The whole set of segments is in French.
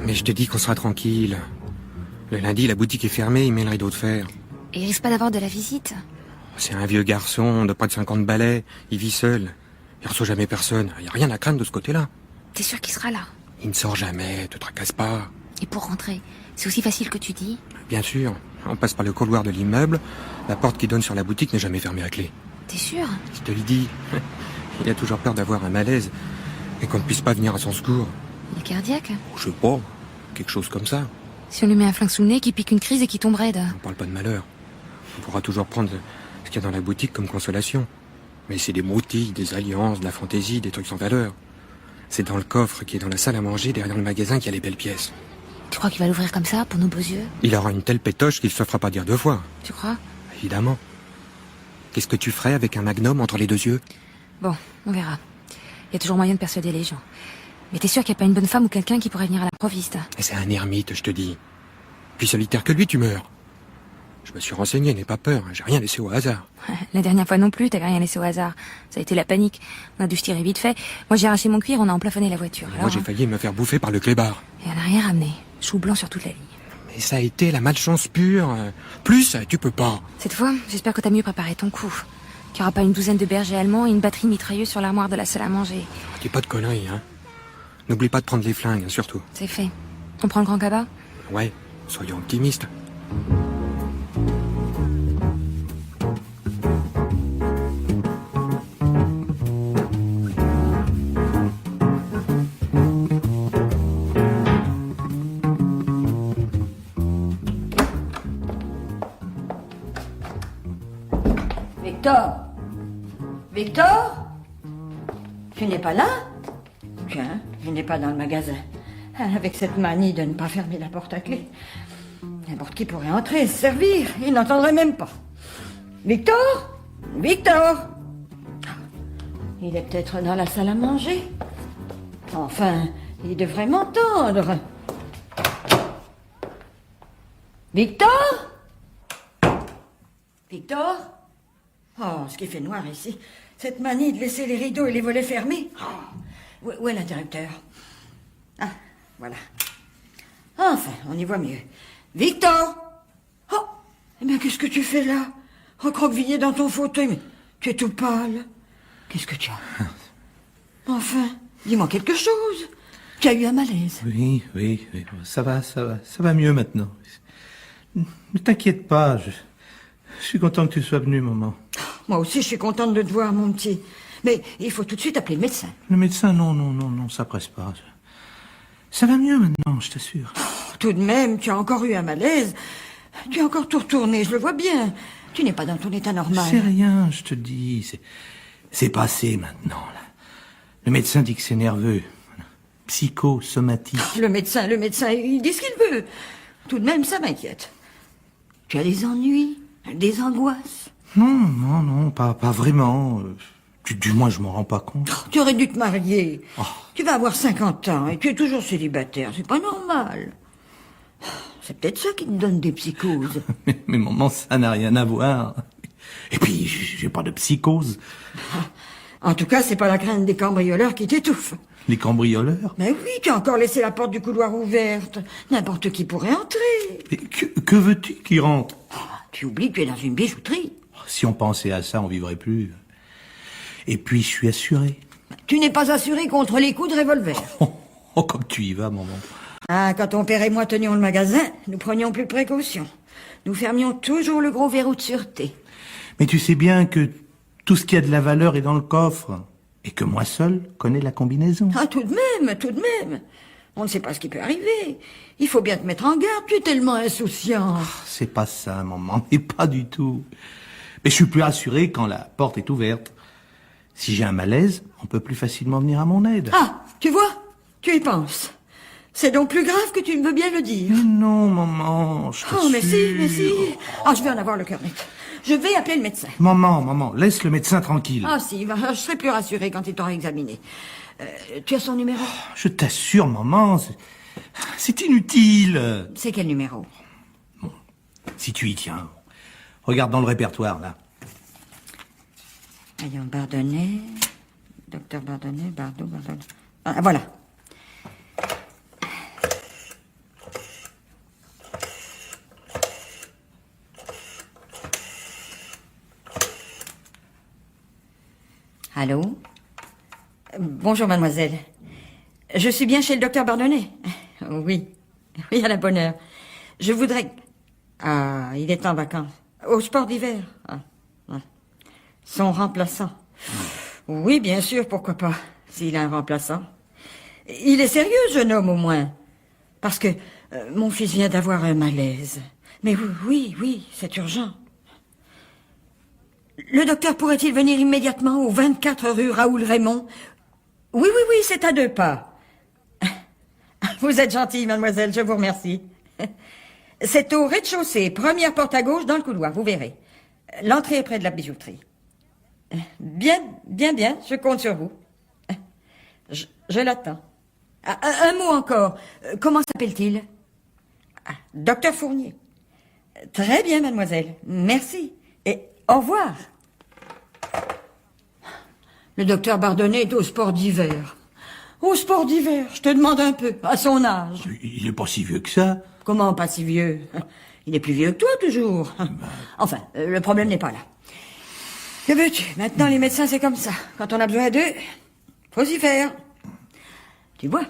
Mais je te dis qu'on sera tranquille. Le lundi, la boutique est fermée, il met le rideau de fer. Et il risque pas d'avoir de la visite? C'est un vieux garçon de près de 50 balais. Il vit seul. Il reçoit jamais personne. Il n'y a rien à craindre de ce côté-là. T'es sûr qu'il sera là? Il ne sort jamais, te tracasse pas. Et pour rentrer, c'est aussi facile que tu dis? Bien sûr. On passe par le couloir de l'immeuble. La porte qui donne sur la boutique n'est jamais fermée à clé. T'es sûr? Je te l'ai dit. Il a toujours peur d'avoir un malaise et qu'on ne puisse pas venir à son secours. Il est cardiaque? Je sais pas. Quelque chose comme ça. Si on lui met un flingue sous le nez, qu'il pique une crise et qu'il tombe raide. On parle pas de malheur. On pourra toujours prendre ce qu'il y a dans la boutique comme consolation. Mais c'est des broutilles, des alliances, de la fantaisie, des trucs sans valeur. C'est dans le coffre qui est dans la salle à manger derrière le magasin qu'il y a les belles pièces. Tu crois qu'il va l'ouvrir comme ça, pour nos beaux yeux? Il aura une telle pétoche qu'il se fera pas dire deux fois. Tu crois? Évidemment. Qu'est-ce que tu ferais avec un magnum entre les deux yeux? Bon, on verra. Il y a toujours moyen de persuader les gens. Mais t'es sûr qu'il n'y a pas une bonne femme ou quelqu'un qui pourrait venir à l'improviste? Et c'est un ermite, je te dis. Plus solitaire que lui, tu meurs. Je me suis renseigné, n'aie pas peur, j'ai rien laissé au hasard. La dernière fois non plus, t'avais rien laissé au hasard. Ça a été la panique. On a dû se tirer vite fait. Moi j'ai arraché mon cuir, on a emplafonné la voiture. Moi j'ai failli me faire bouffer par le clébard. Et on n'a rien ramené. Chou blanc sur toute la ligne. Mais ça a été la malchance pure. Plus, tu peux pas. Cette fois, j'espère que t'as mieux préparé ton coup. Qu'il n'y aura pas une douzaine de bergers allemands et une batterie mitrailleuse sur l'armoire de la salle à manger. Dis pas de conneries, hein. N'oublie pas de prendre les flingues, hein, surtout. C'est fait. On prend le grand cabas? Ouais, soyons optimistes. Victor? Victor? Tu n'es pas là? Tiens, il n'est pas dans le magasin. Avec cette manie de ne pas fermer la porte à clé. N'importe qui pourrait entrer et se servir. Il n'entendrait même pas. Victor? Victor? Il est peut-être dans la salle à manger. Enfin, il devrait m'entendre. Victor? Victor? Oh, ce qui fait noir ici. Cette manie de laisser les rideaux et les volets fermés. Oh, où est l'interrupteur? Ah, voilà. Enfin, on y voit mieux. Victor! Oh! Eh bien, qu'est-ce que tu fais là? Recroquevillé dans ton fauteuil, mais tu es tout pâle. Qu'est-ce que tu as? Enfin, dis-moi quelque chose. Tu as eu un malaise. Oui, ça va mieux maintenant. Ne t'inquiète pas, je suis content que tu sois venu, maman. Moi aussi, je suis contente de te voir, mon petit. Mais il faut tout de suite appeler le médecin. Le médecin, non, ça presse pas. Ça va mieux maintenant, je t'assure. Tout de même, tu as encore eu un malaise. Tu as encore tout retourné, je le vois bien. Tu n'es pas dans ton état normal. C'est rien, je te dis. C'est passé maintenant, là. Le médecin dit que c'est nerveux. Psychosomatique. Le médecin, il dit ce qu'il veut. Tout de même, ça m'inquiète. Tu as des ennuis, des angoisses. Non, pas vraiment. Du moins, je m'en rends pas compte. Tu aurais dû te marier. Oh. Tu vas avoir 50 ans et tu es toujours célibataire. C'est pas normal. C'est peut-être ça qui te donne des psychoses. Mais maman, ça n'a rien à voir. Et puis, j'ai pas de psychose. En tout cas, c'est pas la crainte des cambrioleurs qui t'étouffe. Les cambrioleurs? Mais oui, tu as encore laissé la porte du couloir ouverte. N'importe qui pourrait entrer. Et que veux-tu qui rentre? Tu oublies que tu es dans une bijouterie. Si on pensait à ça, on vivrait plus. Et puis, je suis assuré. Tu n'es pas assuré contre les coups de revolver. Oh, comme tu y vas, maman. Ah, quand ton père et moi tenions le magasin, nous prenions plus de précautions. Nous fermions toujours le gros verrou de sûreté. Mais tu sais bien que tout ce qui a de la valeur est dans le coffre. Et que moi seul connais la combinaison. Ah, tout de même. On ne sait pas ce qui peut arriver. Il faut bien te mettre en garde, tu es tellement insouciant. C'est pas ça, maman, mais pas du tout. Mais je suis plus rassuré quand la porte est ouverte. Si j'ai un malaise, on peut plus facilement venir à mon aide. Ah, tu vois, tu y penses. C'est donc plus grave que tu ne veux bien le dire. Mais non, maman, je t'assure. Oh, mais si. Ah, je vais en avoir le cœur net. Je vais appeler le médecin. Maman, laisse le médecin tranquille. Ah si, je serai plus rassurée quand il t'aura examiné. Tu as son numéro? Je t'assure, maman, c'est inutile. C'est quel numéro? Bon, si tu y tiens. Regarde dans le répertoire, là. Voyons, Bardonnay, docteur Bardonnay, Bardot. Ah, voilà. Allô? Bonjour, mademoiselle. Je suis bien chez le docteur Bardonnay. Oui. Oui, à la bonne heure. Je voudrais... Ah, il est en vacances. Au sport d'hiver. Ah, ah. Son remplaçant. Oui, bien sûr, pourquoi pas, s'il a un remplaçant. Il est sérieux, jeune homme, au moins. Parce que mon fils vient d'avoir un malaise. Mais oui, c'est urgent. Le docteur pourrait-il venir immédiatement au 24 rue Raoul-Raymond? Oui, c'est à 2 pas. Vous êtes gentille, mademoiselle, je vous remercie. C'est au rez-de-chaussée, première porte à gauche dans le couloir, vous verrez. L'entrée est près de la bijouterie. Bien, je compte sur vous. Je l'attends. Un mot encore. Comment s'appelle-t-il? Docteur Fournier. Très bien, mademoiselle. Merci. Et au revoir. Le docteur Bardonnay est au sport d'hiver. Au sport d'hiver, je te demande un peu, à son âge. Il est pas si vieux que ça. Comment pas si vieux? Il est plus vieux que toi, toujours. Enfin, le problème n'est pas là. Que veux-tu? Maintenant, les médecins, c'est comme ça. Quand on a besoin d'eux, faut s'y faire. Tu vois,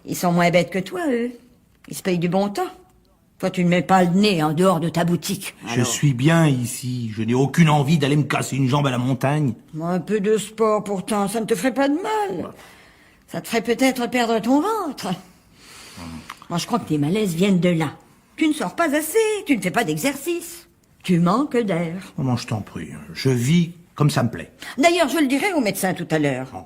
ils sont moins bêtes que toi, eux. Ils se payent du bon temps. Toi, tu ne mets pas le nez en dehors de ta boutique. Je suis bien ici. Je n'ai aucune envie d'aller me casser une jambe à la montagne. Un peu de sport, pourtant, ça ne te ferait pas de mal. Ça te ferait peut-être perdre ton ventre. Moi, je crois que tes malaises viennent de là. Tu ne sors pas assez, tu ne fais pas d'exercice. Tu manques d'air. Maman, je t'en prie. Je vis comme ça me plaît. D'ailleurs, je le dirai au médecin tout à l'heure. Oh.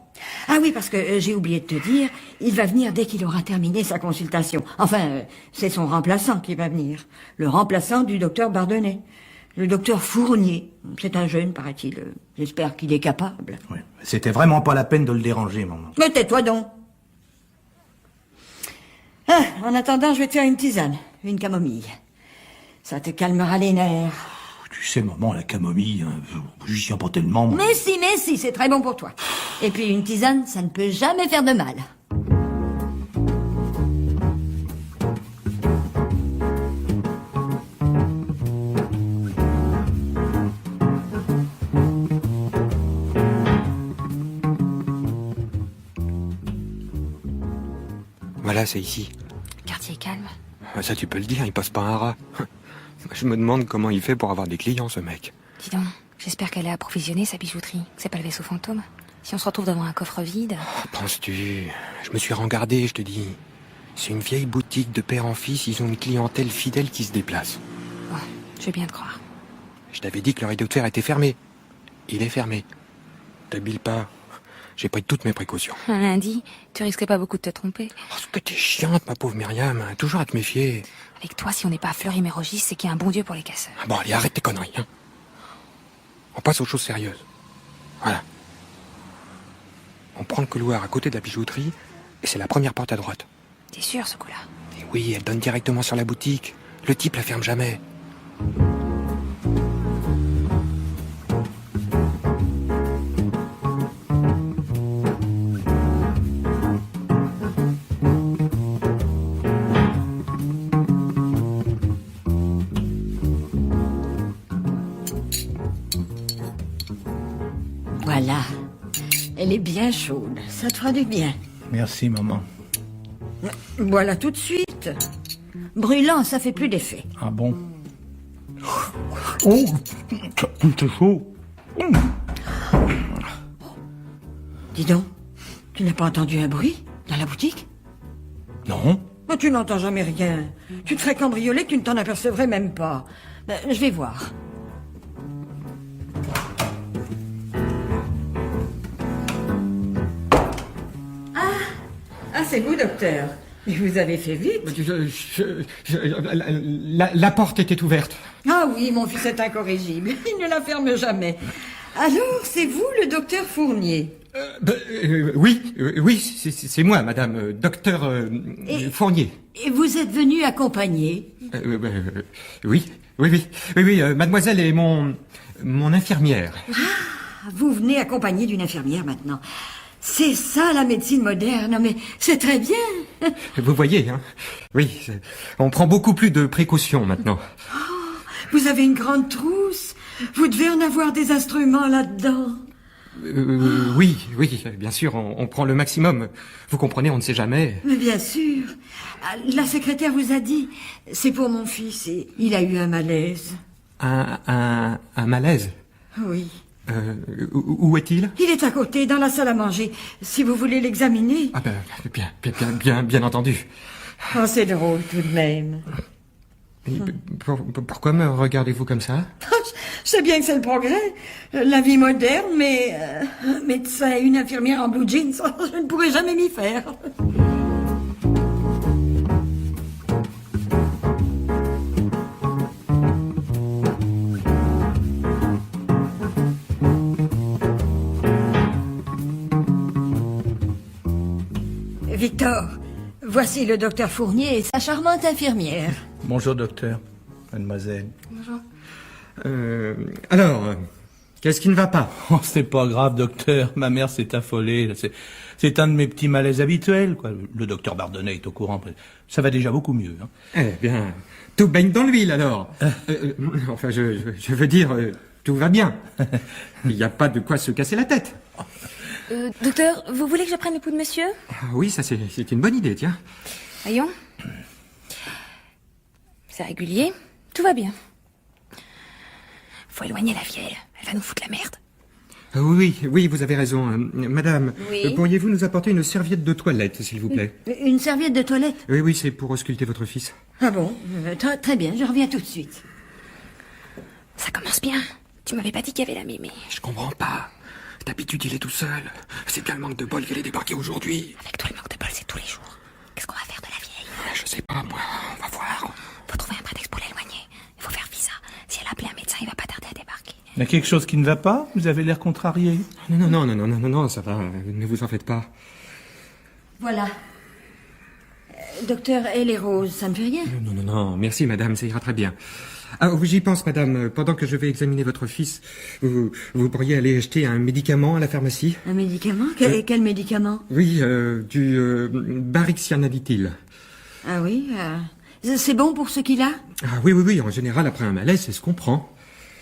Ah oui, parce que j'ai oublié de te dire, il va venir dès qu'il aura terminé sa consultation. Enfin, c'est son remplaçant qui va venir. Le remplaçant du docteur Bardonnay. Le docteur Fournier. C'est un jeune, paraît-il. J'espère qu'il est capable. Oui. C'était vraiment pas la peine de le déranger, maman. Mais tais-toi donc. Ah, en attendant, je vais te faire une tisane. Une camomille. Ça te calmera les nerfs. Tu sais, maman, la camomille, j'y tiens pas tellement. Moi. Mais si, c'est très bon pour toi. Et puis une tisane, ça ne peut jamais faire de mal. Voilà, c'est ici. Le quartier est calme. Ça, tu peux le dire, il passe pas un rat. Je me demande comment il fait pour avoir des clients, ce mec. Dis donc, j'espère qu'elle a approvisionné sa bijouterie. Que c'est pas le vaisseau fantôme. Si on se retrouve devant un coffre vide... Penses-tu? Je me suis regardé, je te dis. C'est une vieille boutique de père en fils, ils ont une clientèle fidèle qui se déplace. Ouais, je veux bien te croire. Je t'avais dit que le rideau de fer était fermé. Il est fermé. T'habiles pas. J'ai pris toutes mes précautions. Un lundi, tu risquais pas beaucoup de te tromper. Oh, ce que t'es chiante, ma pauvre Myriam. Toujours à te méfier. Avec toi, si on n'est pas à Fleury-Mérogis, c'est qu'il y a un bon Dieu pour les casseurs. Bon, allez, arrête tes conneries, hein. On passe aux choses sérieuses. Voilà. On prend le couloir à côté de la bijouterie, et c'est la première porte à droite. T'es sûr, ce coup-là? Et oui, elle donne directement sur la boutique. Le type la ferme jamais. Voilà. Elle est bien chaude. Ça te fera du bien. Merci, maman. Voilà tout de suite. Brûlant, ça fait plus d'effet. Ah bon? Oh, c'est chaud. Dis donc, tu n'as pas entendu un bruit dans la boutique? Non. Mais tu n'entends jamais rien. Tu te ferais cambrioler, tu ne t'en apercevrais même pas. Ben, je vais voir. Ah, c'est vous, docteur. Mais vous avez fait vite. La porte était ouverte. Ah oui, mon fils est incorrigible. Il ne la ferme jamais. Alors, c'est vous, le docteur Fournier? Oui, c'est moi, madame, docteur Fournier. Et vous êtes venu accompagner? Oui, mademoiselle est mon infirmière. Ah, vous venez accompagné d'une infirmière maintenant. C'est ça la médecine moderne, mais c'est très bien. Vous voyez, hein? Oui, on prend beaucoup plus de précautions maintenant. Oh, vous avez une grande trousse. Vous devez en avoir des instruments là-dedans. Oui, bien sûr, on prend le maximum. Vous comprenez, on ne sait jamais. Mais bien sûr. Ah, la secrétaire vous a dit. C'est pour mon fils et il a eu un malaise. Un malaise. Oui. Où est-il? Il est à côté, dans la salle à manger. Si vous voulez l'examiner. Ah bien entendu. Oh, c'est drôle tout de même. Pourquoi me regardez-vous comme ça? Je sais bien que c'est le progrès, la vie moderne, mais un médecin et une infirmière en blue jeans, je ne pourrais jamais m'y faire. Victor, voici le docteur Fournier et sa charmante infirmière. Bonjour, docteur. Mademoiselle. Bonjour. Alors, qu'est-ce qui ne va pas? Oh, c'est pas grave, docteur. Ma mère s'est affolée. C'est un de mes petits malaises habituels, quoi. Le docteur Bardonnet est au courant. Ça va déjà beaucoup mieux, hein. Eh bien, tout baigne dans l'huile, alors. Enfin, je veux dire, tout va bien. Il n'y a pas de quoi se casser la tête. Docteur, vous voulez que je prenne le pouls de monsieur? Ah oui, ça c'est une bonne idée, tiens. Voyons. C'est régulier. Tout va bien. Faut éloigner la vieille. Elle va nous foutre la merde. Oui, vous avez raison. Madame, Oui. pourriez-vous nous apporter une serviette de toilette, s'il vous plaît? Une serviette de toilette? Oui, c'est pour ausculter votre fils. Ah bon, très bien, je reviens tout de suite. Ça commence bien. Tu m'avais pas dit qu'il y avait la mémé. Je comprends pas. D'habitude, il est tout seul. C'est bien le manque de bol qu'elle ait débarqué aujourd'hui. Avec toi, le manque de bol, c'est tous les jours. Qu'est-ce qu'on va faire de la vieille? Je sais pas, moi. On va voir. Faut trouver un prétexte pour l'éloigner. Il faut faire visa. Si elle a appelé un médecin, il va pas tarder à débarquer. Il y a quelque chose qui ne va pas? Vous avez l'air contrarié. Non, ça va. Ne vous en faites pas. Voilà. Docteur, et les roses, ça ne fait rien? Non, merci, madame, ça ira très bien. Ah, j'y pense, madame. Pendant que je vais examiner votre fils, vous pourriez aller acheter un médicament à la pharmacie? Un médicament? Quel médicament? Oui, du Barixianadityl. Ah oui, c'est bon pour ce qu'il a? Ah oui, en général, après un malaise, c'est ce qu'on prend.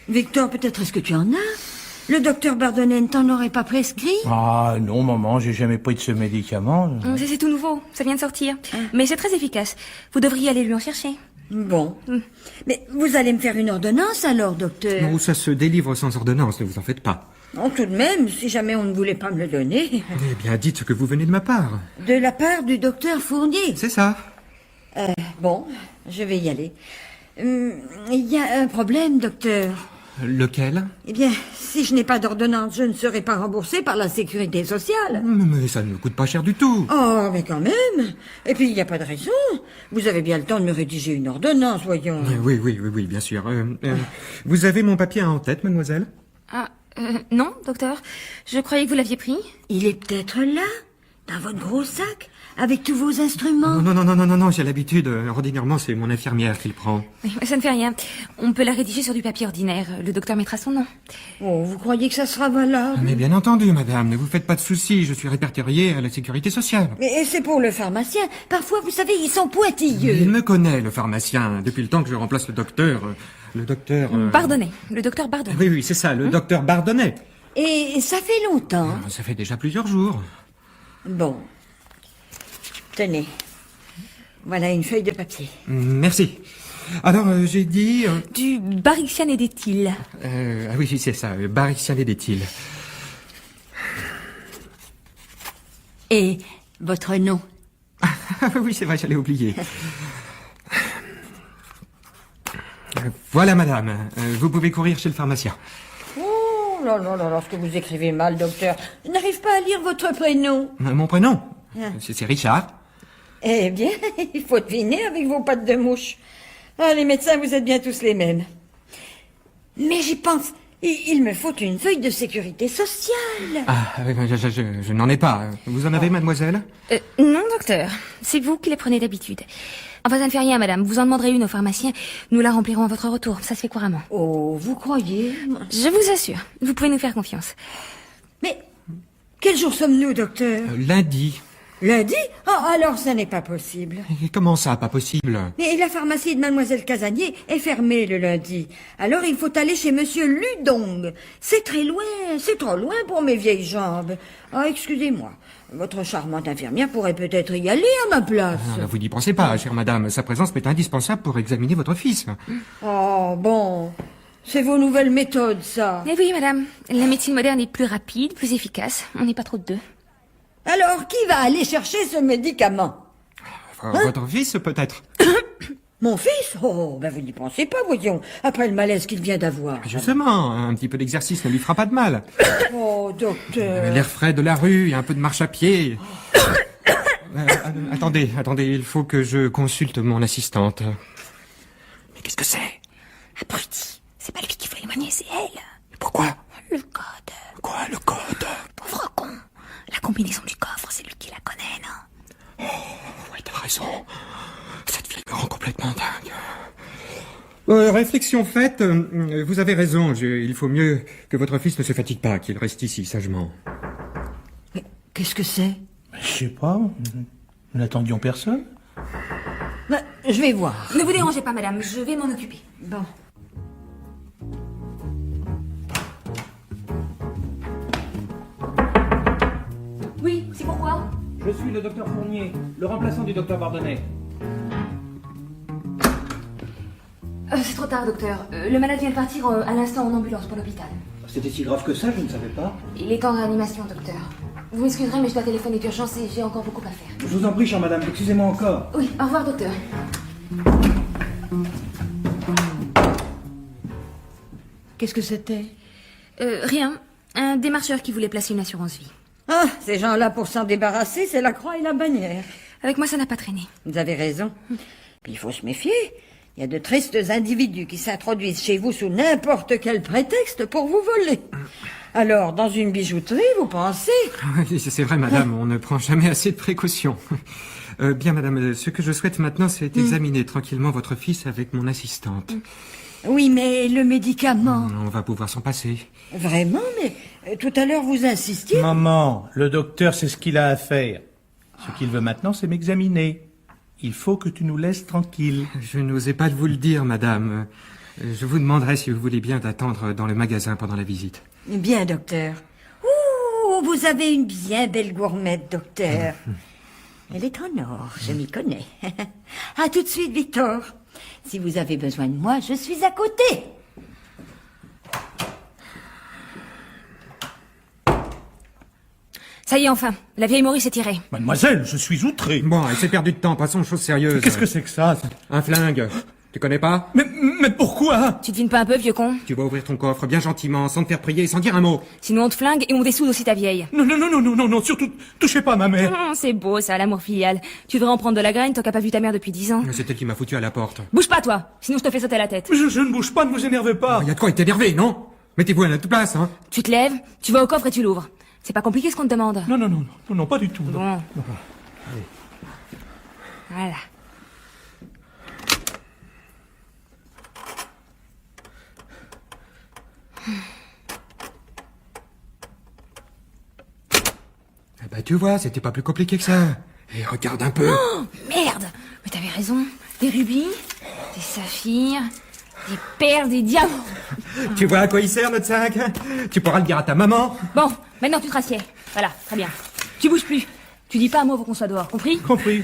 Victor, peut-être est-ce que tu en as? Le docteur Bardonnet ne t'en aurait pas prescrit? Ah non, maman, j'ai jamais pris de ce médicament. C'est tout nouveau. Ça vient de sortir. Mais c'est très efficace. Vous devriez aller lui en chercher. Bon. Mais vous allez me faire une ordonnance alors, docteur? Non, ça se délivre sans ordonnance, ne vous en faites pas. Oh, tout de même, si jamais on ne voulait pas me le donner. Eh bien, dites ce que vous venez de ma part. De la part du docteur Fournier. C'est ça. Bon, je vais y aller. Il y a un problème, docteur. Lequel? Eh bien, si je n'ai pas d'ordonnance, je ne serai pas remboursée par la sécurité sociale. Mais ça ne me coûte pas cher du tout. Oh, mais quand même. Et puis, il n'y a pas de raison. Vous avez bien le temps de me rédiger une ordonnance, voyons. Oui, bien sûr. Vous avez mon papier en tête, mademoiselle? Ah, non, docteur. Je croyais que vous l'aviez pris. Il est peut-être là, dans votre gros sac, avec tous vos instruments. Non, j'ai l'habitude. Ordinairement, c'est mon infirmière qui le prend. Oui, ça ne fait rien. On peut la rédiger sur du papier ordinaire. Le docteur mettra son nom. Oh, vous croyez que ça sera valable? Mais bien entendu, madame, ne vous faites pas de soucis. Je suis répertorié à la sécurité sociale. Mais c'est pour le pharmacien. Parfois, vous savez, ils sont pointilleux. Il me connaît, le pharmacien. Depuis le temps que je remplace le docteur... Bardonnet. Le docteur Bardonnet. Oui, c'est ça, le docteur Bardonnet. Et ça fait longtemps. Ça fait déjà plusieurs jours. Bon. Tenez. Voilà une feuille de papier. Merci. Alors, j'ai dit... Du Barixianadityl. oui, c'est ça, Barixianadityl. Et votre nom? Oui, c'est vrai, j'allais oublier. Voilà, madame. Vous pouvez courir chez le pharmacien. Oh là, ce que vous écrivez mal, docteur. Je n'arrive pas à lire votre prénom. Mon prénom? C'est Richard. Eh bien, il faut deviner avec vos pattes de mouche. Ah, les médecins, vous êtes bien tous les mêmes. Mais j'y pense. Il me faut une feuille de sécurité sociale. Ah, je n'en ai pas. Vous en avez, mademoiselle? Non, docteur. C'est vous qui les prenez d'habitude. Enfin, ça ne fait rien, madame. Vous en demanderez une au pharmacien. Nous la remplirons à votre retour. Ça se fait couramment. Oh, vous croyez? Je vous assure. Vous pouvez nous faire confiance. Mais quel jour sommes-nous, docteur? Lundi. Lundi? Oh, alors ça n'est pas possible. Et comment ça, pas possible? Mais la pharmacie de Mademoiselle Casanier est fermée le lundi. Alors il faut aller chez Monsieur Ludong. C'est très loin, c'est trop loin pour mes vieilles jambes. Ah, excusez-moi. Votre charmante infirmière pourrait peut-être y aller à ma place. Ah, vous n'y pensez pas, chère madame. Sa présence m'est indispensable pour examiner votre fils. Oh, bon. C'est vos nouvelles méthodes, ça. Eh oui, madame. La médecine moderne est plus rapide, plus efficace. On n'est pas trop de deux. Alors, qui va aller chercher ce médicament? Votre fils, peut-être? Mon fils? Oh, ben vous n'y pensez pas, voyons, après le malaise qu'il vient d'avoir. Justement, un petit peu d'exercice ne lui fera pas de mal. Oh, docteur. L'air frais de la rue et un peu de marche à pied. Attendez, il faut que je consulte mon assistante. Mais qu'est-ce que c'est? Abruti. C'est pas lui qui faut éloigner, c'est elle. Pourquoi? Le code. Quoi, le code? Pauvre con. La combinaison du coffre, c'est lui qui la connaît, non? Ouais, t'as raison. Cette vieille me rend complètement dingue. Réflexion faite, vous avez raison. Il faut mieux que votre fils ne se fatigue pas, qu'il reste ici, sagement. Mais qu'est-ce que c'est? Je sais pas. Nous n'attendions personne. Ben, je vais voir. Ne vous dérangez pas, madame. Je vais m'en occuper. Bon. Oui, c'est pourquoi? Je suis le docteur Fournier, le remplaçant du docteur Bardonnay. C'est trop tard, docteur. Le malade vient de partir à l'instant en ambulance pour l'hôpital. C'était si grave que ça, je ne savais pas. Il est en réanimation, docteur. Vous m'excuserez, mais je dois téléphoner d'urgence et j'ai encore beaucoup à faire. Je vous en prie, chère madame, excusez-moi encore. Oui, au revoir, docteur. Qu'est-ce que c'était? Rien. Un démarcheur qui voulait placer une assurance vie. Ah, ces gens-là, pour s'en débarrasser, c'est la croix et la bannière. Avec moi, ça n'a pas traîné. Vous avez raison. Puis il faut se méfier. Il y a de tristes individus qui s'introduisent chez vous sous n'importe quel prétexte pour vous voler. Alors, dans une bijouterie, vous pensez? Oui, c'est vrai, madame, on ne prend jamais assez de précautions. Bien, madame, ce que je souhaite maintenant, c'est examiner tranquillement votre fils avec mon assistante. Oui, mais le médicament... On va pouvoir s'en passer. Vraiment, mais tout à l'heure, vous insistiez... Maman, le docteur sait ce qu'il a à faire. Ce qu'il veut maintenant, c'est m'examiner. Il faut que tu nous laisses tranquilles. Je n'osais pas vous le dire, madame. Je vous demanderai si vous voulez bien d'attendre dans le magasin pendant la visite. Bien, docteur. Ouh, vous avez une bien belle gourmette, docteur. Elle est en or, je m'y connais. À tout de suite, Victor. Si vous avez besoin de moi, je suis à côté. Ça y est, enfin. La vieille Maurice est tirée. Mademoiselle, je suis outré. Bon, elle s'est perdue de temps, passons aux choses sérieuses. Qu'est-ce que c'est que ça? Un flingue. Tu connais pas? Mais pourquoi? Tu devines pas un peu, vieux con? Tu vas ouvrir ton coffre bien gentiment, sans te faire prier, sans dire un mot. Sinon on te flingue et on dessoude aussi ta vieille. Non, surtout, touchez pas ma mère. C'est beau, ça, l'amour filial. Tu devrais en prendre de la graine, toi qui n'as pas vu ta mère depuis 10 ans. C'est elle qui m'a foutu à la porte. Bouge pas, toi. Sinon je te fais sauter la tête. Je ne bouge pas, ne vous énervez pas. Il y a de quoi être énervé, non? Mettez-vous à notre place, hein. Tu te lèves, tu vas au coffre et tu l'ouvres. C'est pas compliqué ce qu'on te demande. Non, pas du tout. Bon. Voilà. Ah bah tu vois, c'était pas plus compliqué que ça. Et regarde un peu. Oh, merde. Mais t'avais raison. Des rubis, des saphirs, des perles, des diamants. Tu vois à quoi il sert notre sac? Tu pourras le dire à ta maman. Bon, maintenant tu te rassieds. Voilà, très bien. Tu bouges plus. Tu dis pas un mot avant qu'on soit dehors, compris? Compris.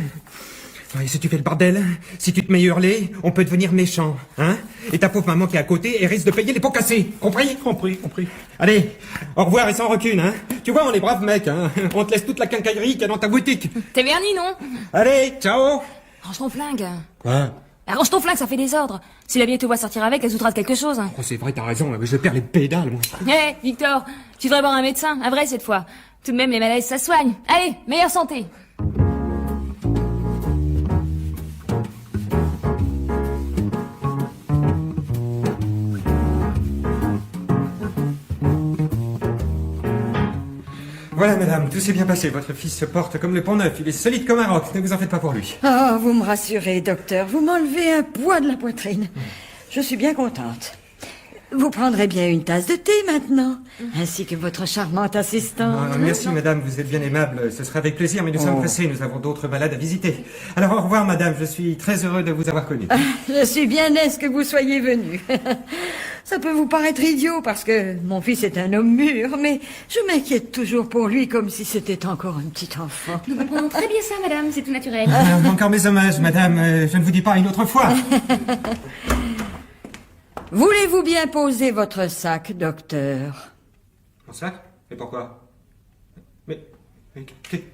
Et si tu fais le bordel, si tu te mets hurler, on peut devenir méchant, hein? Et ta pauvre maman qui est à côté, elle risque de payer les pots cassés, compris? Compris. Allez, au revoir et sans rancune, hein? Tu vois, on est braves mecs, hein? On te laisse toute la quincaillerie qu'il y a dans ta boutique. T'es verni, non? Allez, ciao! Range ton flingue. Quoi? Range ton flingue, ça fait désordre. Si la vieille te voit sortir avec, elle se de quelque chose. Oh, c'est vrai, t'as raison, là, mais je perds les pédales, moi. Hé, Victor, tu devrais voir un médecin, un vrai cette fois. Tout de même, les malaises, ça soigne. Allez, meilleure santé. Voilà, madame, tout s'est bien passé. Votre fils se porte comme le pont neuf. Il est solide comme un roc. Ne vous en faites pas pour lui. Ah, vous me rassurez, docteur. Vous m'enlevez un poids de la poitrine. Je suis bien contente. Vous prendrez bien une tasse de thé maintenant, ainsi que votre charmante assistante. Merci, madame, vous êtes bien aimable. Ce sera avec plaisir, mais nous sommes pressés. Nous avons d'autres balades à visiter. Alors, au revoir, madame. Je suis très heureux de vous avoir connue. Je suis bien aise que vous soyez venu. Ça peut vous paraître idiot parce que mon fils est un homme mûr, mais je m'inquiète toujours pour lui comme si c'était encore un petit enfant. Nous comprenons très bien ça, madame, c'est tout naturel. Encore mes hommages, madame. Je ne vous dis pas une autre fois. Voulez-vous bien poser votre sac, docteur? Mon sac? Et pourquoi? Mais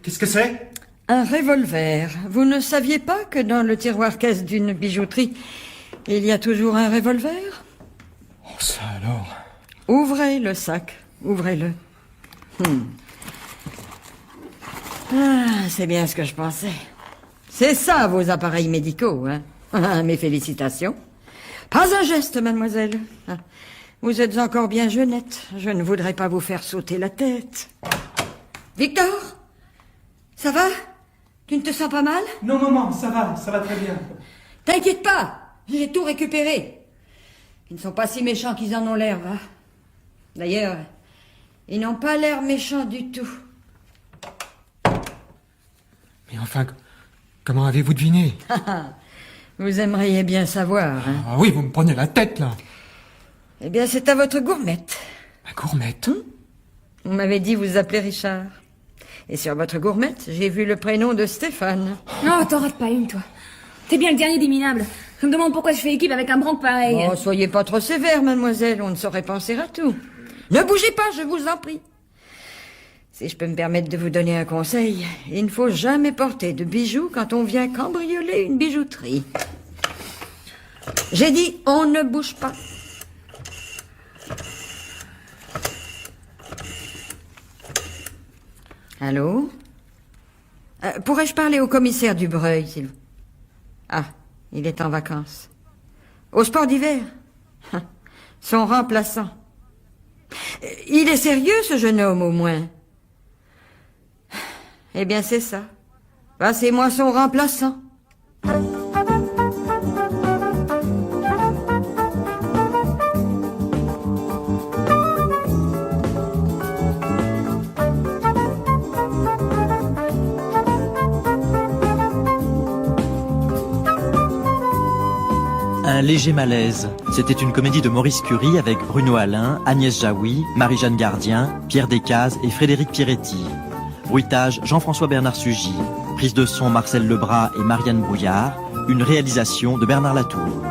qu'est-ce que c'est? Un revolver. Vous ne saviez pas que dans le tiroir-caisse d'une bijouterie, il y a toujours un revolver? Oh, ça alors. Ouvrez le sac. Ouvrez-le. Ah, c'est bien ce que je pensais. C'est ça, vos appareils médicaux, hein? Mes félicitations. Pas un geste, mademoiselle. Vous êtes encore bien jeunette. Je ne voudrais pas vous faire sauter la tête. Victor? Ça va? Tu ne te sens pas mal? Non, maman, ça va très bien. T'inquiète pas, j'ai tout récupéré. Ils ne sont pas si méchants qu'ils en ont l'air, va. D'ailleurs, ils n'ont pas l'air méchants du tout. Mais enfin, comment avez-vous deviné? Vous aimeriez bien savoir, hein? Ah oui, vous me prenez la tête, là. Eh bien, c'est à votre gourmette. Ma gourmette? Vous m'avez dit vous appeler Richard. Et sur votre gourmette, j'ai vu le prénom de Stéphane. Non, t'en rates pas une, toi. T'es bien le dernier des minables. Je me demande pourquoi je fais équipe avec un branque pareil. Oh, soyez pas trop sévère, mademoiselle, on ne saurait penser à tout. Ne bougez pas, je vous en prie. Si je peux me permettre de vous donner un conseil, il ne faut jamais porter de bijoux quand on vient cambrioler une bijouterie. J'ai dit, on ne bouge pas. Allô? Pourrais-je parler au commissaire Dubreuil, s'il vous... Ah, il est en vacances. Au sport d'hiver? Son remplaçant. Il est sérieux, ce jeune homme, au moins? Eh bien, c'est ça. Passez-moi son remplaçant. Un léger malaise. C'était une comédie de Maurice Curie avec Bruno Alain, Agnès Jaoui, Marie-Jeanne Gardien, Pierre Descazes et Frédéric Pieretti. Bruitage Jean-François Bernard Sugy. Prise de son Marcel Lebras et Marianne Brouillard. Une réalisation de Bernard Latour.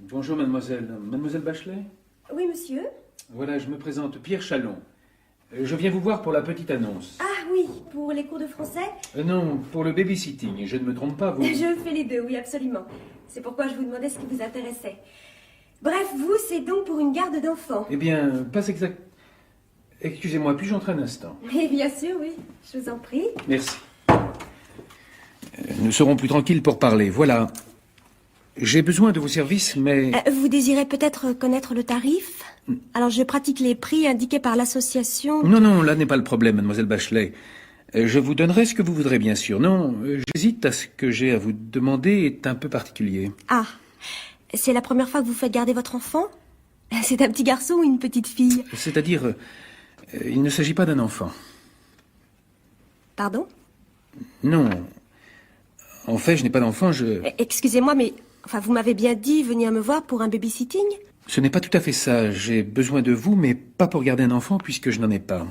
Bonjour, mademoiselle. Mademoiselle Bachelet? Oui, monsieur. Voilà, je me présente, Pierre Chalon. Je viens vous voir pour la petite annonce. Ah oui, pour les cours de français? Non, pour le babysitting. Je ne me trompe pas, vous... Je fais les deux, oui, absolument. C'est pourquoi je vous demandais ce qui vous intéressait. Bref, vous, c'est donc pour une garde d'enfants. Eh bien, pas exact... Excusez-moi, puis-je entrer un instant? Mais bien sûr, oui. Je vous en prie. Merci. Nous serons plus tranquilles pour parler. Voilà. J'ai besoin de vos services, mais... Vous désirez peut-être connaître le tarif? Alors, je pratique les prix indiqués par l'association... Non, là n'est pas le problème, mademoiselle Bachelet. Je vous donnerai ce que vous voudrez, bien sûr. Non, j'hésite à ce que j'ai à vous demander est un peu particulier. Ah, c'est la première fois que vous faites garder votre enfant? C'est un petit garçon ou une petite fille? C'est-à-dire, il ne s'agit pas d'un enfant. Pardon? Non. En fait, je n'ai pas d'enfant, Excusez-moi, mais... Enfin, vous m'avez bien dit venir me voir pour un babysitting? Ce n'est pas tout à fait ça. J'ai besoin de vous, mais pas pour garder un enfant, puisque je n'en ai pas.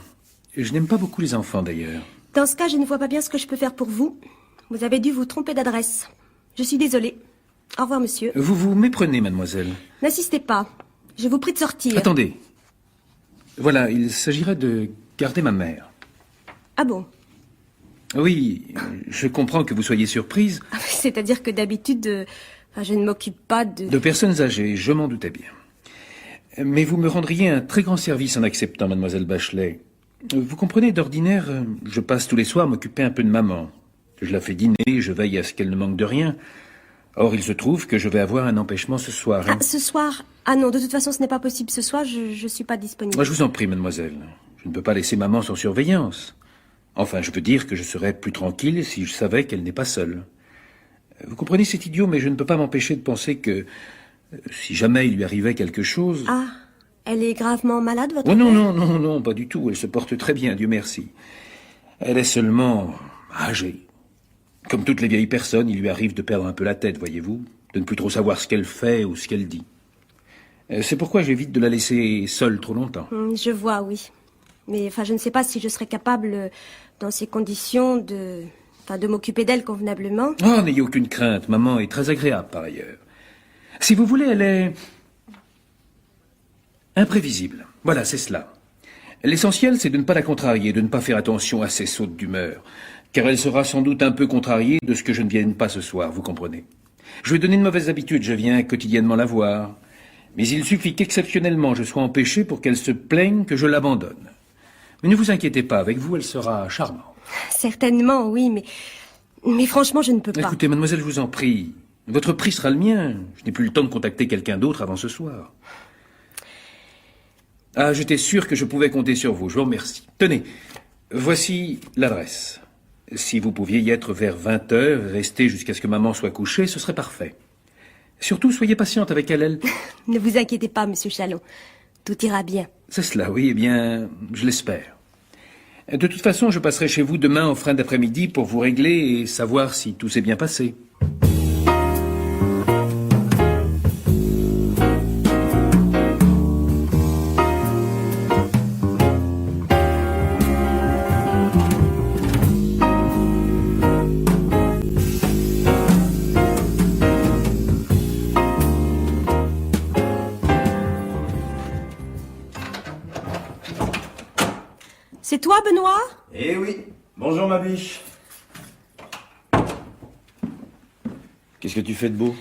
Je n'aime pas beaucoup les enfants, d'ailleurs. Dans ce cas, je ne vois pas bien ce que je peux faire pour vous. Vous avez dû vous tromper d'adresse. Je suis désolée. Au revoir, monsieur. Vous vous méprenez, mademoiselle. N'insistez pas. Je vous prie de sortir. Attendez. Voilà, il s'agirait de garder ma mère. Ah bon? Oui, je comprends que vous soyez surprise. C'est-à-dire que d'habitude, Ah, je ne m'occupe pas de... De personnes âgées, je m'en doutais bien. Mais vous me rendriez un très grand service en acceptant, mademoiselle Bachelet. Vous comprenez, d'ordinaire, je passe tous les soirs m'occuper un peu de maman. Je la fais dîner, je veille à ce qu'elle ne manque de rien. Or, il se trouve que je vais avoir un empêchement ce soir. Ah, ce soir? Ah non, de toute façon, ce n'est pas possible ce soir, je suis pas disponible. Moi, je vous en prie, mademoiselle. Je ne peux pas laisser maman sans surveillance. Enfin, je peux dire que je serais plus tranquille si je savais qu'elle n'est pas seule. Vous comprenez, c'est idiot, mais je ne peux pas m'empêcher de penser que si jamais il lui arrivait quelque chose... Ah, elle est gravement malade, votre Oh non, mère? non, pas du tout. Elle se porte très bien, Dieu merci. Elle est seulement âgée. Comme toutes les vieilles personnes, il lui arrive de perdre un peu la tête, voyez-vous, de ne plus trop savoir ce qu'elle fait ou ce qu'elle dit. C'est pourquoi j'évite de la laisser seule trop longtemps. Je vois, oui. Mais enfin, je ne sais pas si je serais capable, dans ces conditions, de m'occuper d'elle convenablement. Oh, n'ayez aucune crainte. Maman est très agréable, par ailleurs. Si vous voulez, elle est... imprévisible. Voilà, c'est cela. L'essentiel, c'est de ne pas la contrarier, de ne pas faire attention à ses sautes d'humeur, car elle sera sans doute un peu contrariée de ce que je ne vienne pas ce soir, vous comprenez. Je lui ai donné de mauvaises habitudes, je viens quotidiennement la voir. Mais il suffit qu'exceptionnellement je sois empêché pour qu'elle se plaigne que je l'abandonne. Mais ne vous inquiétez pas, avec vous, elle sera charmante. Certainement, oui, mais franchement, je ne peux pas. Écoutez, mademoiselle, je vous en prie. Votre prix sera le mien. Je n'ai plus le temps de contacter quelqu'un d'autre avant ce soir. Ah, j'étais sûr que je pouvais compter sur vous. Je vous remercie. Tenez, voici l'adresse. Si vous pouviez y être vers 20h, rester jusqu'à ce que maman soit couchée, ce serait parfait. Surtout, soyez patiente avec elle. Ne vous inquiétez pas, monsieur Chalon. Tout ira bien. C'est cela, oui, eh bien, je l'espère. De toute façon, je passerai chez vous demain en fin d'après-midi pour vous régler et savoir si tout s'est bien passé. C'est toi, Benoît? Eh oui. Bonjour, ma biche. Qu'est-ce que tu fais de beau?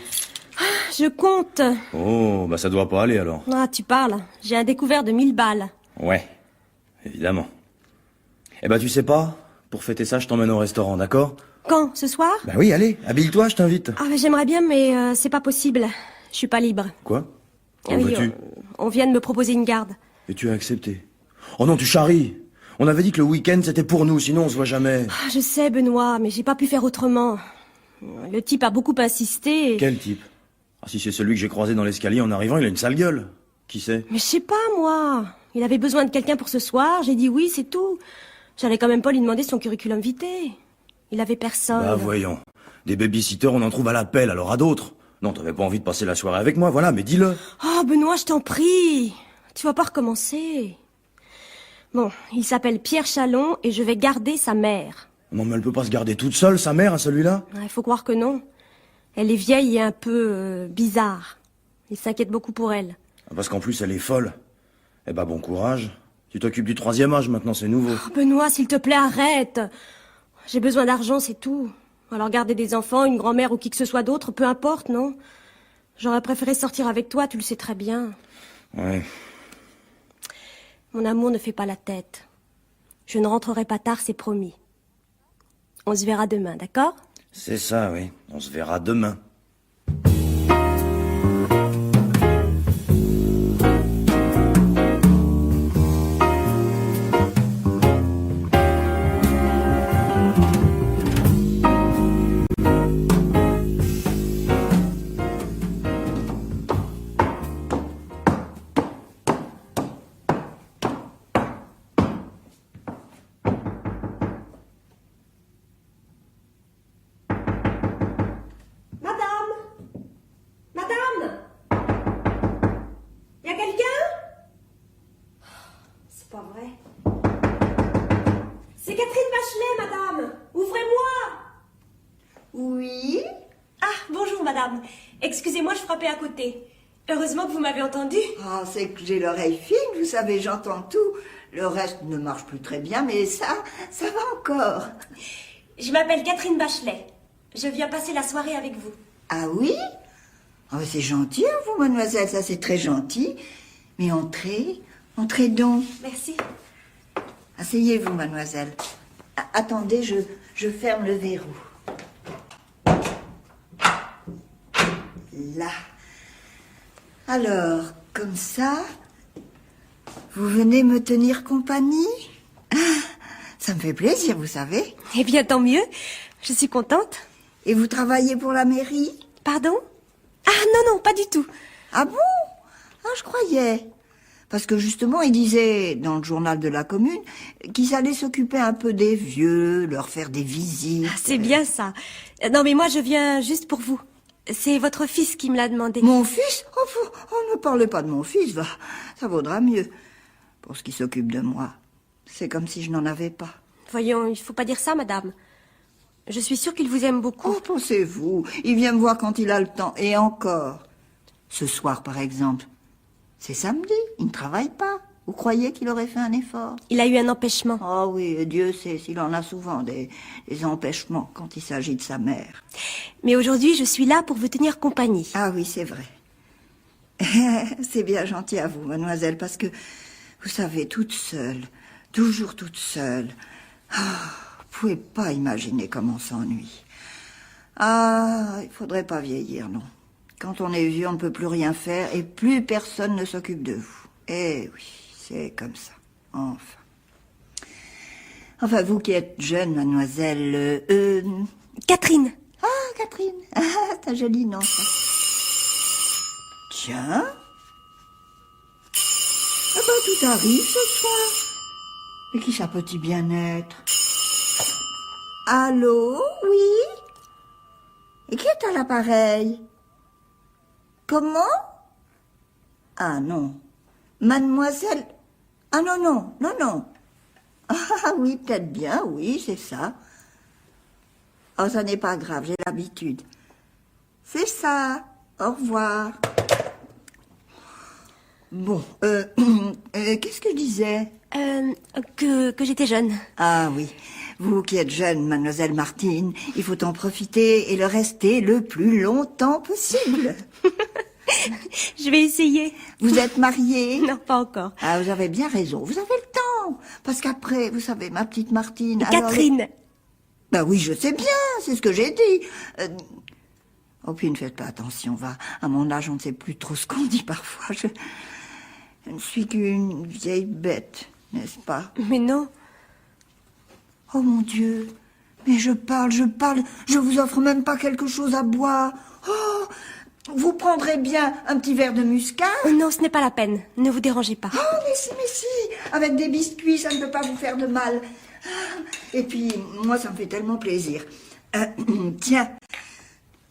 Je compte. Oh, bah ça doit pas aller alors. Ah, tu parles. J'ai un découvert de 1000 balles. Ouais, évidemment. Eh bah tu sais pas, pour fêter ça, je t'emmène au restaurant, d'accord? Quand? Ce soir? Bah oui, allez, habille-toi, je t'invite. Ah, j'aimerais bien, mais c'est pas possible. Je suis pas libre. Quoi? Ah Où oui, vas-tu? on vient de me proposer une garde. Et tu as accepté. Oh non, tu charries. On avait dit que le week-end c'était pour nous, sinon on se voit jamais. Ah, je sais, Benoît, mais j'ai pas pu faire autrement. Le type a beaucoup insisté. Quel type? Ah, si c'est celui que j'ai croisé dans l'escalier en arrivant, il a une sale gueule. Qui c'est? Mais je sais pas, moi. Il avait besoin de quelqu'un pour ce soir. J'ai dit oui, c'est tout. J'allais quand même pas lui demander son curriculum vitae. Il avait personne. Bah voyons. Des babysitters, on en trouve à l'appel, alors à d'autres. Non, t'avais pas envie de passer la soirée avec moi, voilà, mais dis-le. Oh, Benoît, je t'en prie. Tu vas pas recommencer. Bon, il s'appelle Pierre Chalon et je vais garder sa mère. Non, mais elle peut pas se garder toute seule, sa mère, à celui-là? Il faut croire que non. Elle est vieille et un peu bizarre. Il s'inquiète beaucoup pour elle. Parce qu'en plus, elle est folle. Eh ben, bon courage. Tu t'occupes du 3e âge, maintenant, c'est nouveau. Oh, Benoît, s'il te plaît, arrête. J'ai besoin d'argent, c'est tout. Alors garder des enfants, une grand-mère ou qui que ce soit d'autre, peu importe, non? J'aurais préféré sortir avec toi, tu le sais très bien. Ouais. Mon amour ne fait pas la tête. Je ne rentrerai pas tard, c'est promis. On se verra demain, d'accord? C'est ça, oui. On se verra demain. C'est Catherine Bachelet, madame. Ouvrez-moi. Oui? Ah, bonjour, madame. Excusez-moi, je frappais à côté. Heureusement que vous m'avez entendu. Ah, c'est que j'ai l'oreille fine, vous savez, j'entends tout. Le reste ne marche plus très bien, mais ça va encore. Je m'appelle Catherine Bachelet. Je viens passer la soirée avec vous. Ah oui? Oh, c'est gentil, hein, vous, mademoiselle, ça c'est très gentil. Mais entrez donc. Merci. Asseyez-vous, mademoiselle. Attendez, je ferme le verrou. Là. Alors, comme ça, vous venez me tenir compagnie? Ah, ça me fait plaisir, vous savez. Eh bien, tant mieux. Je suis contente. Et vous travaillez pour la mairie? Pardon? Ah, non, pas du tout. Ah bon? Ah, je croyais. Parce que justement, il disait dans le journal de la commune qu'ils allaient s'occuper un peu des vieux, leur faire des visites. Ah, c'est bien ça. Non, mais moi, je viens juste pour vous. C'est votre fils qui me l'a demandé. Mon fils? Oh, ne parlez pas de mon fils, va. Ça vaudra mieux. Pour ce qui s'occupe de moi, c'est comme si je n'en avais pas. Voyons, il faut pas dire ça, madame. Je suis sûre qu'il vous aime beaucoup. Oh, pensez-vous, il vient me voir quand il a le temps. Et encore. Ce soir, par exemple. C'est samedi, il ne travaille pas. Vous croyez qu'il aurait fait un effort? Il a eu un empêchement. Oh oui, et Dieu sait s'il en a souvent des empêchements quand il s'agit de sa mère. Mais aujourd'hui, je suis là pour vous tenir compagnie. Ah oui, c'est vrai. C'est bien gentil à vous, mademoiselle, parce que, vous savez, toute seule, toujours toute seule, vous pouvez pas imaginer comment on s'ennuie. Ah, il faudrait pas vieillir, non. Quand on est vieux, on ne peut plus rien faire et plus personne ne s'occupe de vous. Eh oui, c'est comme ça. Enfin, vous qui êtes jeune, mademoiselle... Catherine. Ah, Catherine. Ah, c'est un joli nom, ça. Tiens. Ah ben, tout arrive ce soir. Mais qui ça peut-il bien être? Allô? Oui? Et qui est à l'appareil? Comment? Ah non. Mademoiselle... Ah non. Ah oui, peut-être bien, oui, c'est ça. Oh, ça n'est pas grave, j'ai l'habitude. C'est ça. Au revoir. Bon, qu'est-ce que je disais? Que j'étais jeune. Ah oui, vous qui êtes jeune, mademoiselle Martine, il faut en profiter et le rester le plus longtemps possible. Je vais essayer. Vous êtes mariée? Non, pas encore. Ah, vous avez bien raison, vous avez le temps. Parce qu'après, vous savez, ma petite Martine... Catherine. Ben oui, je sais bien, c'est ce que j'ai dit. Oh, puis ne faites pas attention, va. À mon âge, on ne sait plus trop ce qu'on dit parfois. Je ne suis qu'une vieille bête, n'est-ce pas? Mais non. Oh mon Dieu, mais je parle, je vous offre même pas quelque chose à boire. Oh, vous prendrez bien un petit verre de muscat? Non, ce n'est pas la peine. Ne vous dérangez pas. Oh, mais si, avec des biscuits, ça ne peut pas vous faire de mal. Et puis, moi, ça me fait tellement plaisir. Tiens,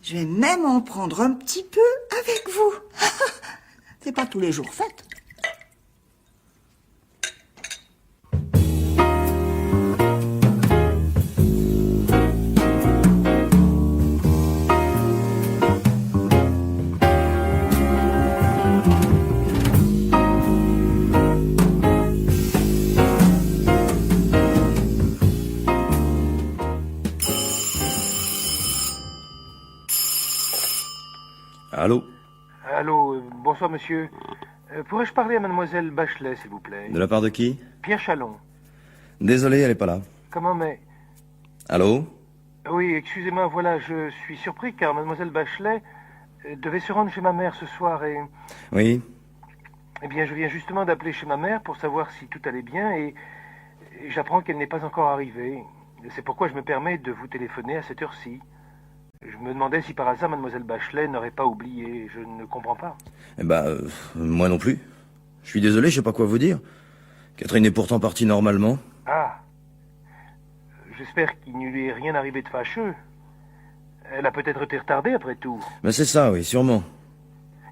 je vais même en prendre un petit peu avec vous. C'est pas tous les jours fait. Allô? Allô, bonsoir monsieur. Pourrais-je parler à mademoiselle Bachelet, s'il vous plaît? De la part de qui? Pierre Chalon. Désolé, elle est pas là. Comment, mais... Allô? Oui, excusez-moi, voilà, je suis surpris car mademoiselle Bachelet devait se rendre chez ma mère ce soir et... Oui? Eh bien, je viens justement d'appeler chez ma mère pour savoir si tout allait bien et j'apprends qu'elle n'est pas encore arrivée. C'est pourquoi je me permets de vous téléphoner à cette heure-ci. Je me demandais si par hasard mademoiselle Bachelet n'aurait pas oublié. Je ne comprends pas. Eh ben, moi non plus. Je suis désolé, je sais pas quoi vous dire. Catherine est pourtant partie normalement. Ah. J'espère qu'il ne lui est rien arrivé de fâcheux. Elle a peut-être été retardée après tout. Ben c'est ça, oui, sûrement.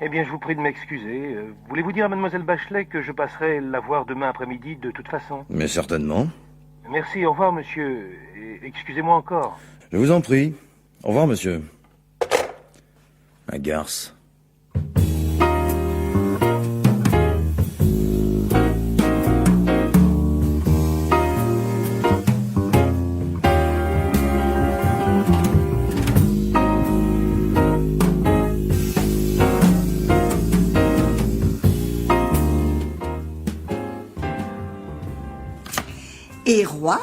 Eh bien, je vous prie de m'excuser. Voulez-vous dire à mademoiselle Bachelet que je passerai la voir demain après-midi de toute façon? Mais certainement. Merci, au revoir monsieur. Et excusez-moi encore. Je vous en prie. Au revoir, monsieur. Un garce. Et roi,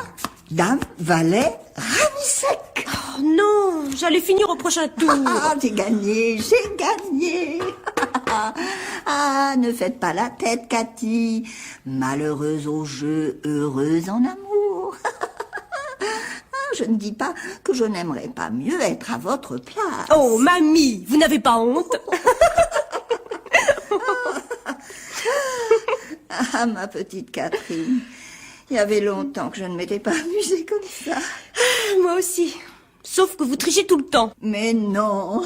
dame, valet, rami sec. Oh non, j'allais finir au prochain tour. Ah, j'ai gagné. Ah, ne faites pas la tête, Cathy. Malheureuse au jeu, heureuse en amour. Je ne dis pas que je n'aimerais pas mieux être à votre place. Oh, mamie, vous n'avez pas honte? Ah, ma petite Catherine. Il y avait longtemps que je ne m'étais pas amusée comme ça. Moi aussi. Sauf que vous trichez tout le temps. Mais non.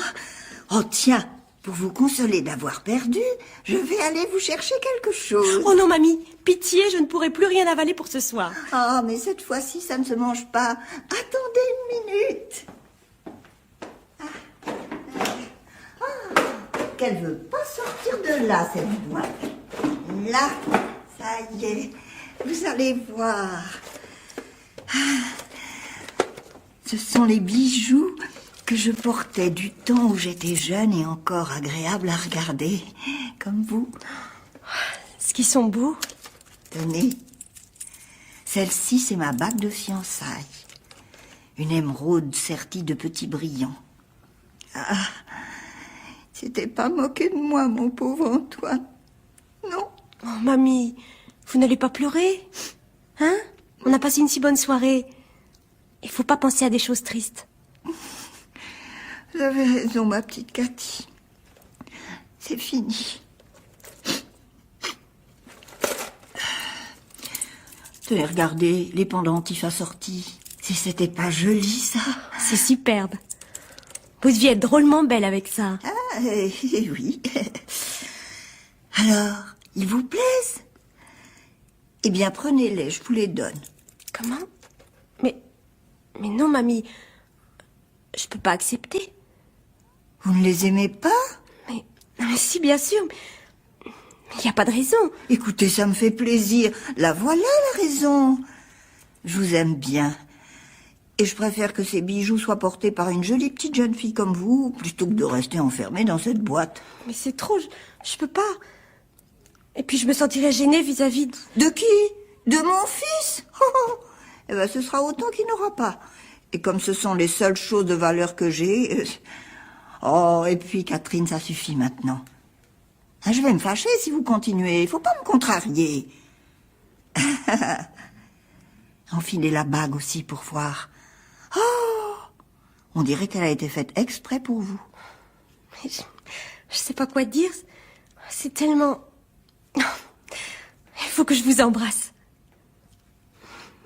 Oh, tiens, pour vous consoler d'avoir perdu, je vais aller vous chercher quelque chose. Oh non, mamie, pitié, je ne pourrai plus rien avaler pour ce soir. Ah, mais cette fois-ci, ça ne se mange pas. Attendez une minute. Qu'elle veut pas sortir de là, cette boîte. Là, ça y est. Vous allez voir. Ce sont les bijoux que je portais du temps où j'étais jeune et encore agréable à regarder, comme vous. Ce qui sont beaux. Tenez. Celle-ci, c'est ma bague de fiançailles. Une émeraude sertie de petits brillants. Ah, c'était pas moqué de moi, mon pauvre Antoine. Non. Oh, mamie, vous n'allez pas pleurer? Hein? On a passé une si bonne soirée. Il faut pas penser à des choses tristes. Vous avez raison, ma petite Cathy. C'est fini. Tenez, regardez, les pendentifs assortis. Si c'était pas joli, ça. C'est superbe. Vous deviez être drôlement belle avec ça. Ah, oui. Alors, ils vous plaisent? Eh bien, prenez-les, je vous les donne. Comment? Mais non, mamie. Je peux pas accepter. Vous ne les aimez pas? Mais si, bien sûr. Mais il n'y a pas de raison. Écoutez, ça me fait plaisir. La voilà, la raison. Je vous aime bien. Et je préfère que ces bijoux soient portés par une jolie petite jeune fille comme vous, plutôt que de rester enfermée dans cette boîte. Mais c'est trop, je peux pas. Et puis je me sentirais gênée vis-à-vis de... De qui? De mon fils? Eh ben, ce sera autant qu'il n'aura pas. Et comme ce sont les seules choses de valeur que j'ai... Oh, et puis Catherine, ça suffit maintenant. Ah, je vais me fâcher si vous continuez. Il faut pas me contrarier. Enfilez la bague aussi pour voir. Oh, on dirait qu'elle a été faite exprès pour vous. Mais je sais pas quoi dire. C'est tellement... Il faut que je vous embrasse.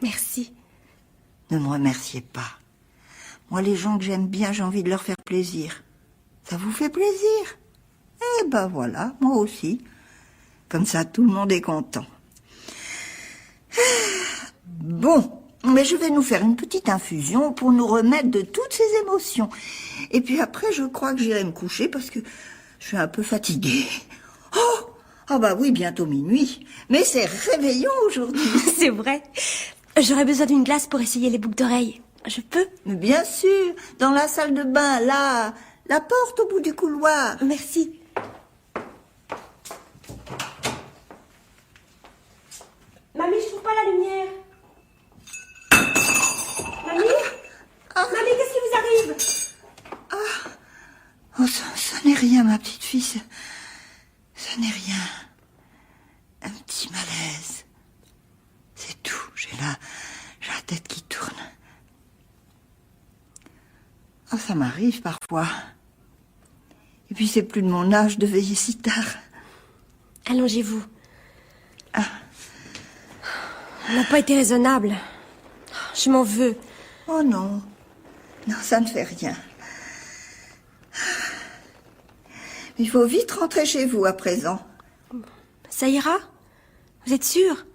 Merci. Ne me remerciez pas. Moi, les gens que j'aime bien, j'ai envie de leur faire plaisir. Ça vous fait plaisir? Eh ben voilà, moi aussi. Comme ça, tout le monde est content. Bon, mais je vais nous faire une petite infusion pour nous remettre de toutes ces émotions. Et puis après, je crois que j'irai me coucher parce que je suis un peu fatiguée. Oh! Ah bah oui, bientôt minuit. Mais c'est réveillon aujourd'hui. C'est vrai. J'aurais besoin d'une glace pour essayer les boucles d'oreilles. Je peux? Mais bien sûr, dans la salle de bain, là, la porte au bout du couloir. Merci. Mamie, je trouve pas la lumière. Mamie? Mamie, qu'est-ce qui vous arrive? Oh, ça n'est rien, ma petite fille. Ça n'est rien. Un petit malaise. C'est tout. J'ai la tête qui tourne. Oh, ça m'arrive parfois. Et puis c'est plus de mon âge de veiller si tard. Allongez-vous. On n'a pas été raisonnable. Je m'en veux. Oh non. Non, ça ne fait rien. Il faut vite rentrer chez vous à présent. Ça ira? Vous êtes sûr?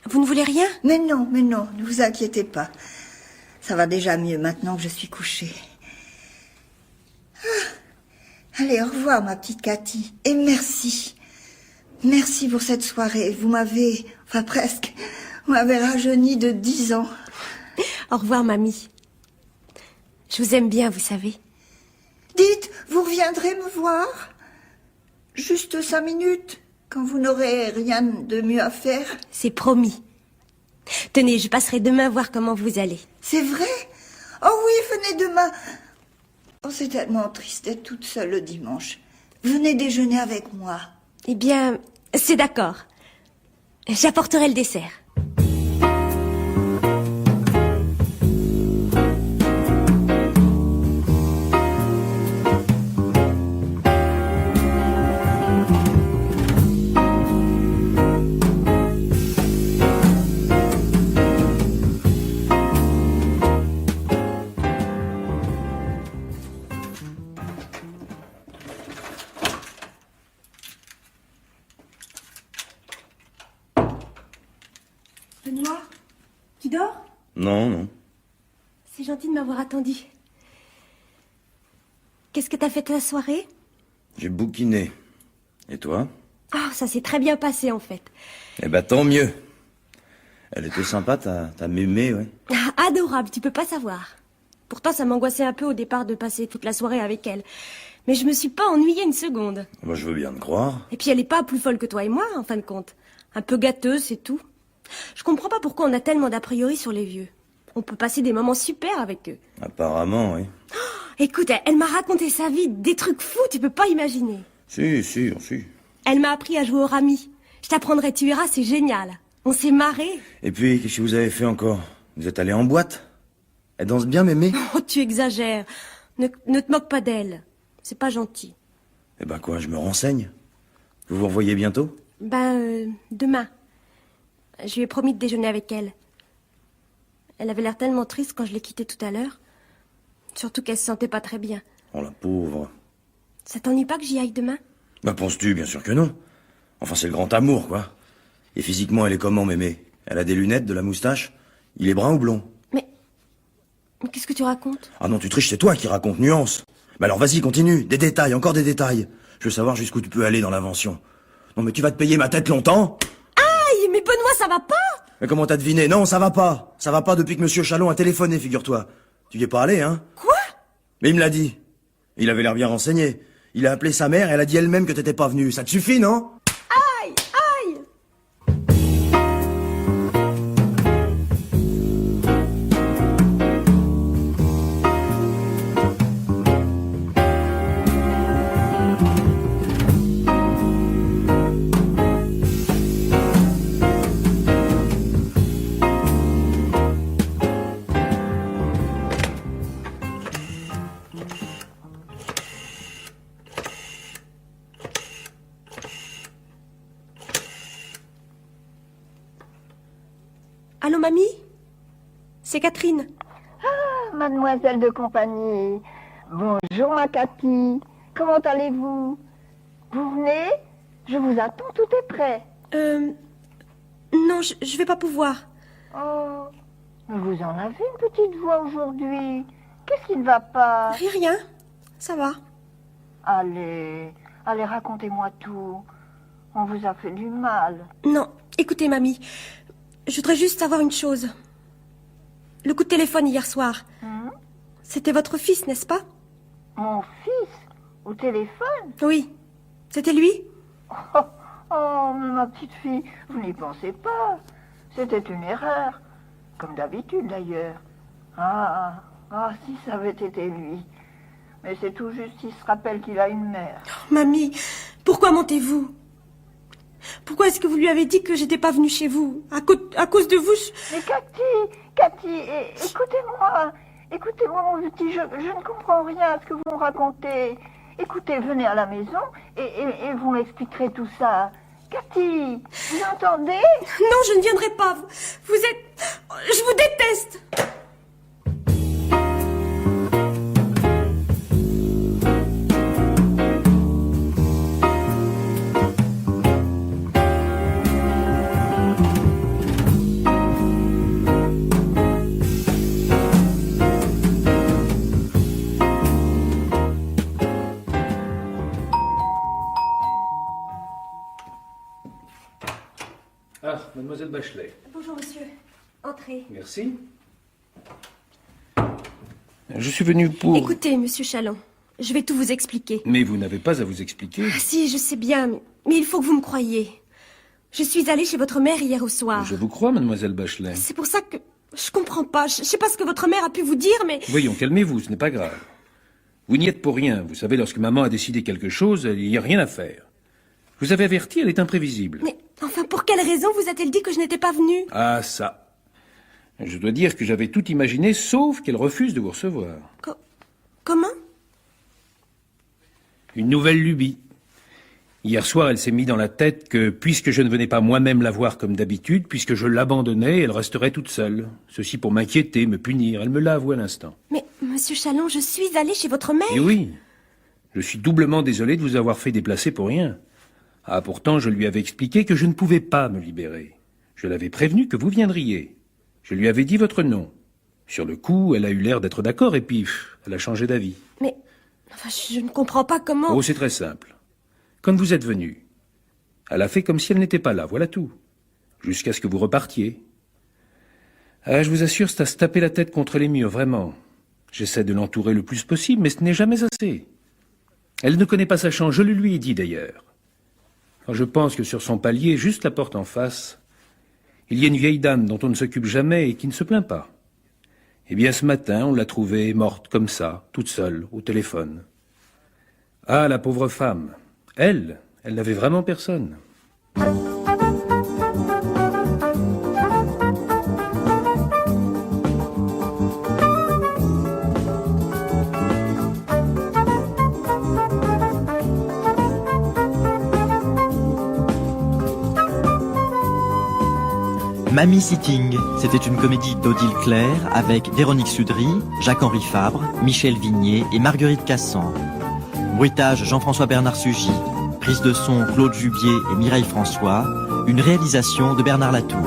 Vous ne voulez rien? Mais non, ne vous inquiétez pas. Ça va déjà mieux maintenant que je suis couchée. Allez, au revoir, ma petite Cathy. Et merci. Merci pour cette soirée. Vous m'avez, enfin presque, vous m'avez rajeuni de 10 ans. Au revoir, mamie. Je vous aime bien, vous savez. Dites, vous reviendrez me voir? Juste 5 minutes, quand vous n'aurez rien de mieux à faire. C'est promis. Tenez, je passerai demain voir comment vous allez. C'est vrai? Oh oui, venez demain. Oh, c'est tellement triste d'être toute seule le dimanche. Venez déjeuner avec moi. Eh bien, c'est d'accord. J'apporterai le dessert. Benoît, tu dors? Non, non. C'est gentil de m'avoir attendu. Qu'est-ce que t'as fait ta soirée? J'ai bouquiné. Et toi? Ah, ça s'est très bien passé en fait. Eh ben, tant mieux. Elle était sympa, ta mémé, ouais. Ah, adorable, tu peux pas savoir. Pourtant, ça m'angoissait un peu au départ de passer toute la soirée avec elle. Mais je me suis pas ennuyée une seconde. Bah, je veux bien te croire. Et puis elle est pas plus folle que toi et moi, en fin de compte. Un peu gâteuse, c'est tout. Je comprends pas pourquoi on a tellement d'a priori sur les vieux. On peut passer des moments super avec eux. Apparemment, oui. Écoute, elle m'a raconté sa vie, des trucs fous, tu peux pas imaginer. Si. Elle m'a appris à jouer au rami. Je t'apprendrai, tu verras, c'est génial. On s'est marré. Et puis, qu'est-ce que vous avez fait encore? Vous êtes allé en boîte? Elle danse bien, mémé? Oh, tu exagères. Ne te moque pas d'elle. C'est pas gentil. Eh ben quoi, je me renseigne. Vous vous revoyez bientôt? Demain. Je lui ai promis de déjeuner avec elle. Elle avait l'air tellement triste quand je l'ai quittée tout à l'heure. Surtout qu'elle se sentait pas très bien. Oh, la pauvre. Ça t'ennuie pas que j'y aille demain? Bah, penses-tu? Bien sûr que non. Enfin, c'est le grand amour, quoi. Et physiquement, elle est comment, mémé? Elle a des lunettes, de la moustache? Il est brun ou blond? Mais qu'est-ce que tu racontes? Ah non, tu triches, c'est toi qui raconte nuance. Bah alors vas-y, continue. Des détails, encore des détails. Je veux savoir jusqu'où tu peux aller dans l'invention. Non mais tu vas te payer ma tête longtemps? Aïe, mais Benoît, ça va pas? Mais comment t'as deviné? Non, ça va pas. Ça va pas depuis que Monsieur Chalon a téléphoné, figure-toi. Tu y es pas allé, hein? Quoi? Mais il me l'a dit. Il avait l'air bien renseigné. Il a appelé sa mère et elle a dit elle-même que t'étais pas venu. Ça te suffit, non? Aïe! Allô, mamie? C'est Catherine. Mademoiselle de compagnie. Bonjour, ma Cathy. Comment allez-vous? Vous venez? Je vous attends, tout est prêt. Non, je vais pas pouvoir. Oh, mais vous en avez une petite voix aujourd'hui. Qu'est-ce qui ne va pas? Rien. Ça va. Allez, racontez-moi tout. On vous a fait du mal. Non, écoutez, mamie. Je voudrais juste savoir une chose. Le coup de téléphone hier soir. C'était votre fils, n'est-ce pas? Mon fils? Au téléphone? Oui. C'était lui? Oh, mais ma petite fille, vous n'y pensez pas. C'était une erreur. Comme d'habitude, d'ailleurs. Ah, si ça avait été lui. Mais c'est tout juste qu'il se rappelle qu'il a une mère. Oh, mamie, pourquoi mentez-vous? Pourquoi est-ce que vous lui avez dit que j'étais pas venue chez vous? À cause de vous? Mais Cathy, écoutez-moi, mon petit, je ne comprends rien à ce que vous me racontez. Écoutez, venez à la maison et vous m'expliquerez tout ça. Cathy, vous entendez? Non, je ne viendrai pas. Vous êtes... Je vous déteste. Ah, mademoiselle Bachelet. Bonjour, monsieur. Entrez. Merci. Je suis venu pour... Écoutez, monsieur Chalon, je vais tout vous expliquer. Mais vous n'avez pas à vous expliquer. Si, je sais bien, mais il faut que vous me croyiez. Je suis allée chez votre mère hier au soir. Je vous crois, mademoiselle Bachelet. C'est pour ça que... Je comprends pas. Je sais pas ce que votre mère a pu vous dire, mais... Voyons, calmez-vous, ce n'est pas grave. Vous n'y êtes pour rien. Vous savez, lorsque maman a décidé quelque chose, il n'y a rien à faire. Je vous avais averti, elle est imprévisible. Mais enfin, pour quelle raison vous a-t-elle dit que je n'étais pas venue? Ah, ça. Je dois dire que j'avais tout imaginé, sauf qu'elle refuse de vous recevoir. Comment? Une nouvelle lubie. Hier soir, elle s'est mis dans la tête que, puisque je ne venais pas moi-même la voir comme d'habitude, puisque je l'abandonnais, elle resterait toute seule. Ceci pour m'inquiéter, me punir. Elle me l'a avoué à l'instant. Mais, monsieur Chalon, je suis allée chez votre mère. Et oui. Je suis doublement désolé de vous avoir fait déplacer pour rien. Ah, pourtant, je lui avais expliqué que je ne pouvais pas me libérer. Je l'avais prévenu que vous viendriez. Je lui avais dit votre nom. Sur le coup, elle a eu l'air d'être d'accord et puis, elle a changé d'avis. Mais, enfin, je ne comprends pas comment... Oh, c'est très simple. Quand vous êtes venu, elle a fait comme si elle n'était pas là, voilà tout. Jusqu'à ce que vous repartiez. Ah, je vous assure, c'est à se taper la tête contre les murs, vraiment. J'essaie de l'entourer le plus possible, mais ce n'est jamais assez. Elle ne connaît pas sa chance, je le lui ai dit d'ailleurs. Quand je pense que sur son palier, juste la porte en face, il y a une vieille dame dont on ne s'occupe jamais et qui ne se plaint pas. Eh bien, ce matin, on l'a trouvée morte comme ça, toute seule, au téléphone. Ah, la pauvre femme. Elle n'avait vraiment personne. Mamie Sitting, c'était une comédie d'Odile Claire avec Véronique Sudry, Jacques-Henri Fabre, Michel Vignier et Marguerite Cassan. Bruitage Jean-François Bernard Sugy. Prise de son Claude Jubier et Mireille François. Une réalisation de Bernard Latour.